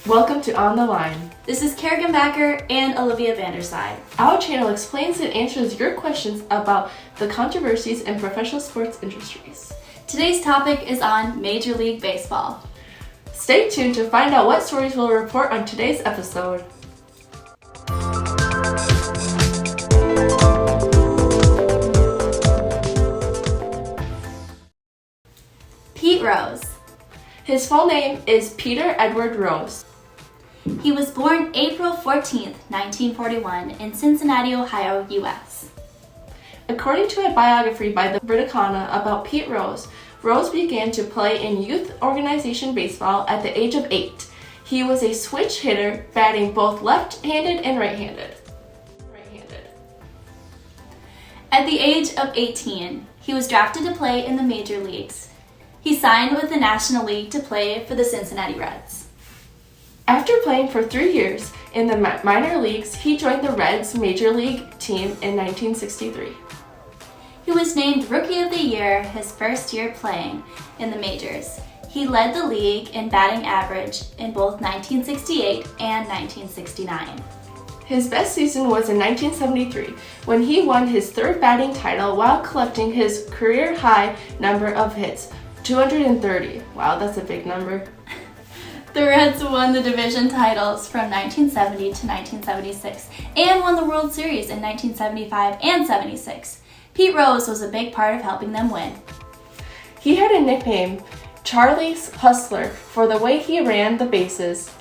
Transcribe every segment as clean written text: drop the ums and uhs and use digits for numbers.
Welcome to On the Line. This is Karrigan and Olivia Vandersyde. Our channel explains and answers your questions about the controversies in professional sports industries. Today's topic is on Major League Baseball. Stay tuned to find out what stories we'll report on today's episode. Pete Rose. His full name is Peter Edward Rose. He was born April 14th, 1941 in Cincinnati, Ohio, U.S. According to a biography by the Britannica about Pete Rose, Rose began to play in youth organization baseball at the age of 8. He was a switch hitter, batting both left-handed and right-handed. At the age of 18, he was drafted to play in the major leagues. He signed with the National League to play for the Cincinnati Reds. After playing for 3 years in the minor leagues, he joined the Reds major league team in 1963. He was named Rookie of the Year his first year playing in the majors. He led the league in batting average in both 1968 and 1969. His best season was in 1973 when he won his third batting title while collecting his career high number of hits, 230. Wow, that's a big number. The Reds won the division titles from 1970 to 1976 and won the World Series in 1975 and 76. Pete Rose was a big part of helping them win. He had a nickname, Charlie's Hustler, for the way he ran the bases.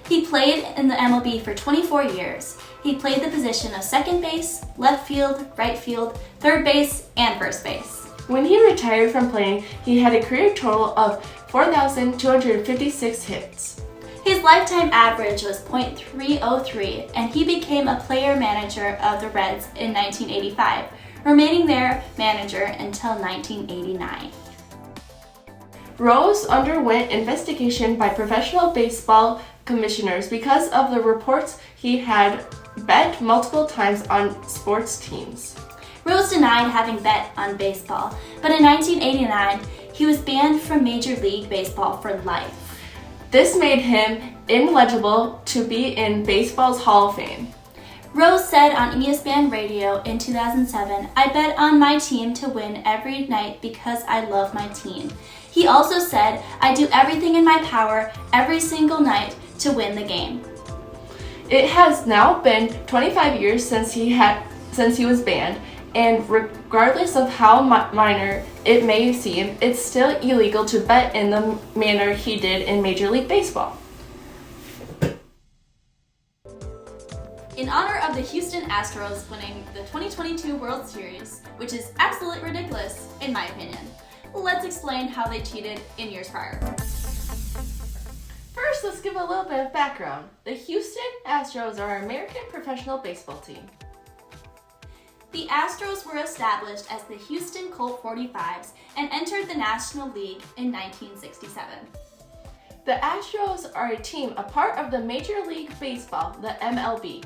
He played in the MLB for 24 years. He played the position of second base, left field, right field, third base, and first base. When he retired from playing, he had a career total of 4,256 hits. His lifetime average was .303, and he became a player manager of the Reds in 1985, remaining their manager until 1989. Rose underwent investigation by professional baseball commissioners because of the reports he had bet multiple times on sports teams. Rose denied having bet on baseball, but in 1989, he was banned from Major League Baseball for life. This made him ineligible to be in baseball's Hall of Fame. Rose said on ESPN Radio in 2007, "I bet on my team to win every night because I love my team." He also said, "I do everything in my power every single night to win the game." It has now been 25 years since he was banned, and regardless of how minor it may seem, it's still illegal to bet in the manner he did in Major League Baseball. In honor of the Houston Astros winning the 2022 World Series, which is absolutely ridiculous in my opinion, let's explain how they cheated in years prior. First, let's give a little bit of background. The Houston Astros are an American professional baseball team. The Astros were established as the Houston Colt 45s and entered the National League in 1967. The Astros are a team, a part of the Major League Baseball, the MLB.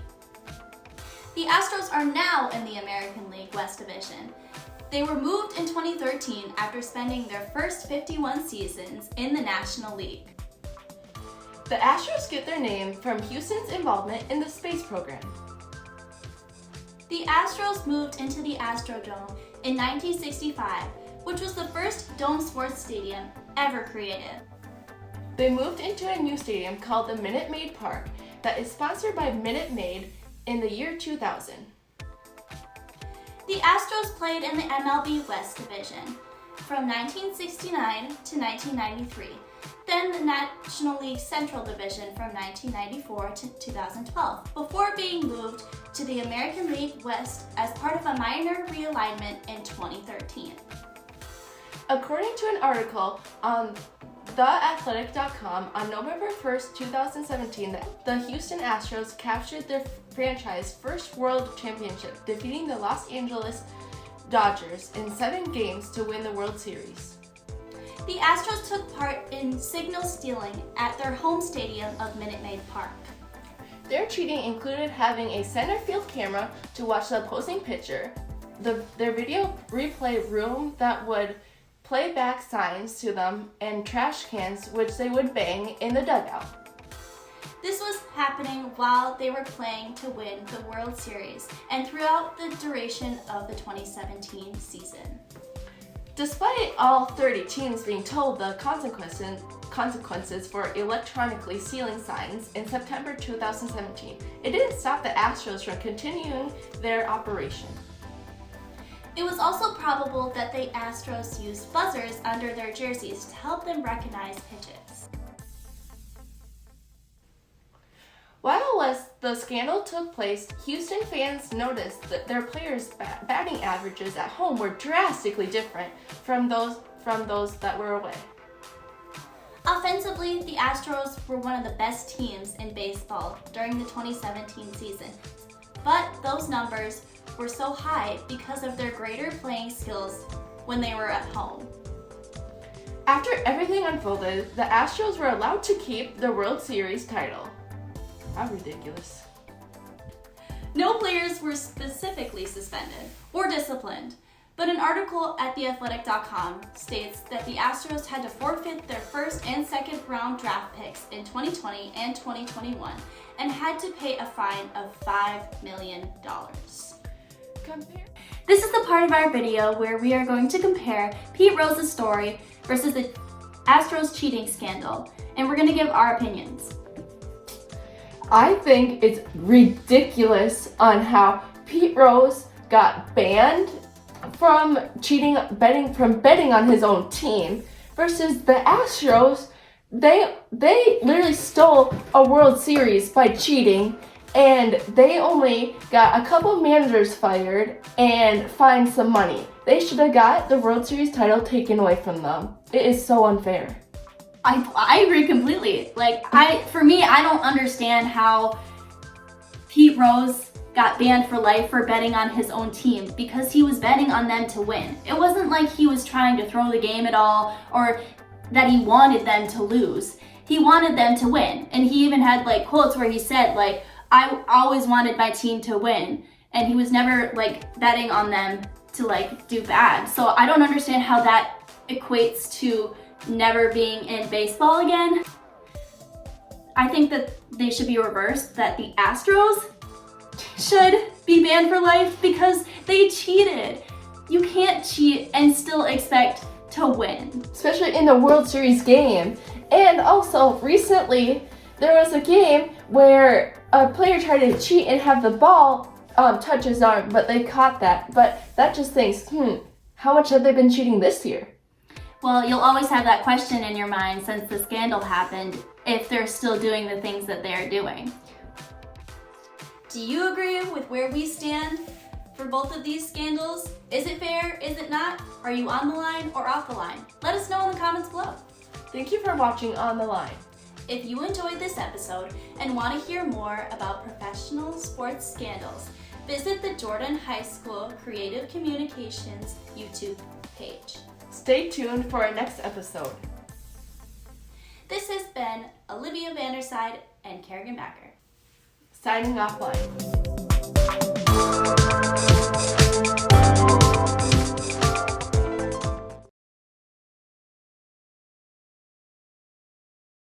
The Astros are now in the American League West Division. They were moved in 2013 after spending their first 51 seasons in the National League. The Astros get their name from Houston's involvement in the space program. The Astros moved into the Astrodome in 1965, which was the first dome sports stadium ever created. They moved into a new stadium called the Minute Maid Park that is sponsored by Minute Maid in the year 2000. The Astros played in the MLB West Division from 1969 to 1993, then the National League Central Division from 1994 to 2012, before being moved to the American League West as part of a minor realignment in 2013. According to an article on TheAthletic.com on November 1st, 2017, the Houston Astros captured their franchise first world championship, defeating the Los Angeles Dodgers in 7 games to win the World Series. The Astros took part in signal stealing at their home stadium of Minute Maid Park. Their cheating included having a center field camera to watch the opposing pitcher, their video replay room that would play back signs to them, and trash cans which they would bang in the dugout. This was happening while they were playing to win the World Series and throughout the duration of the 2017 season. Despite all 30 teams being told the consequences for electronically sealing signs in September 2017, it didn't stop the Astros from continuing their operation. It was also probable that the Astros used buzzers under their jerseys to help them recognize pitches. While the scandal took place, Houston fans noticed that their players' batting averages at home were drastically different from those that were away. Offensively, the Astros were one of the best teams in baseball during the 2017 season, but those numbers were so high because of their greater playing skills when they were at home. After everything unfolded, the Astros were allowed to keep the World Series title. How ridiculous. No players were specifically suspended or disciplined, but an article at theathletic.com states that the Astros had to forfeit their first and second round draft picks in 2020 and 2021 and had to pay a fine of $5 million. This is the part of our video where we are going to compare Pete Rose's story versus the Astros cheating scandal, and we're going to give our opinions. I think it's ridiculous on how Pete Rose got banned from betting on his own team versus the Astros. They literally stole a World Series by cheating, and they only got a couple managers fired and fined some money. They should have got the World Series title taken away from them. It is so unfair. I agree completely. For me, I don't understand how Pete Rose got banned for life for betting on his own team because he was betting on them to win. It wasn't like he was trying to throw the game at all or that he wanted them to lose. He wanted them to win. And he even had quotes where he said I always wanted my team to win. And he was never betting on them to do bad. So I don't understand how that equates to never being in baseball again. I think that they should be reversed, that the Astros should be banned for life because they cheated. You can't cheat and still expect to win. Especially in the World Series game. And also, recently, there was a game where a player tried to cheat and have the ball touch his arm, but they caught that. But that just thinks, how much have they been cheating this year? Well, you'll always have that question in your mind since the scandal happened, if they're still doing the things that they're doing. Do you agree with where we stand for both of these scandals? Is it fair? Is it not? Are you on the line or off the line? Let us know in the comments below. Thank you for watching On the Line. If you enjoyed this episode and want to hear more about professional sports scandals, visit the Jordan High School Creative Communications YouTube page. Stay tuned for our next episode. This has been Olivia Vandersyde and Karrigan, signing offline.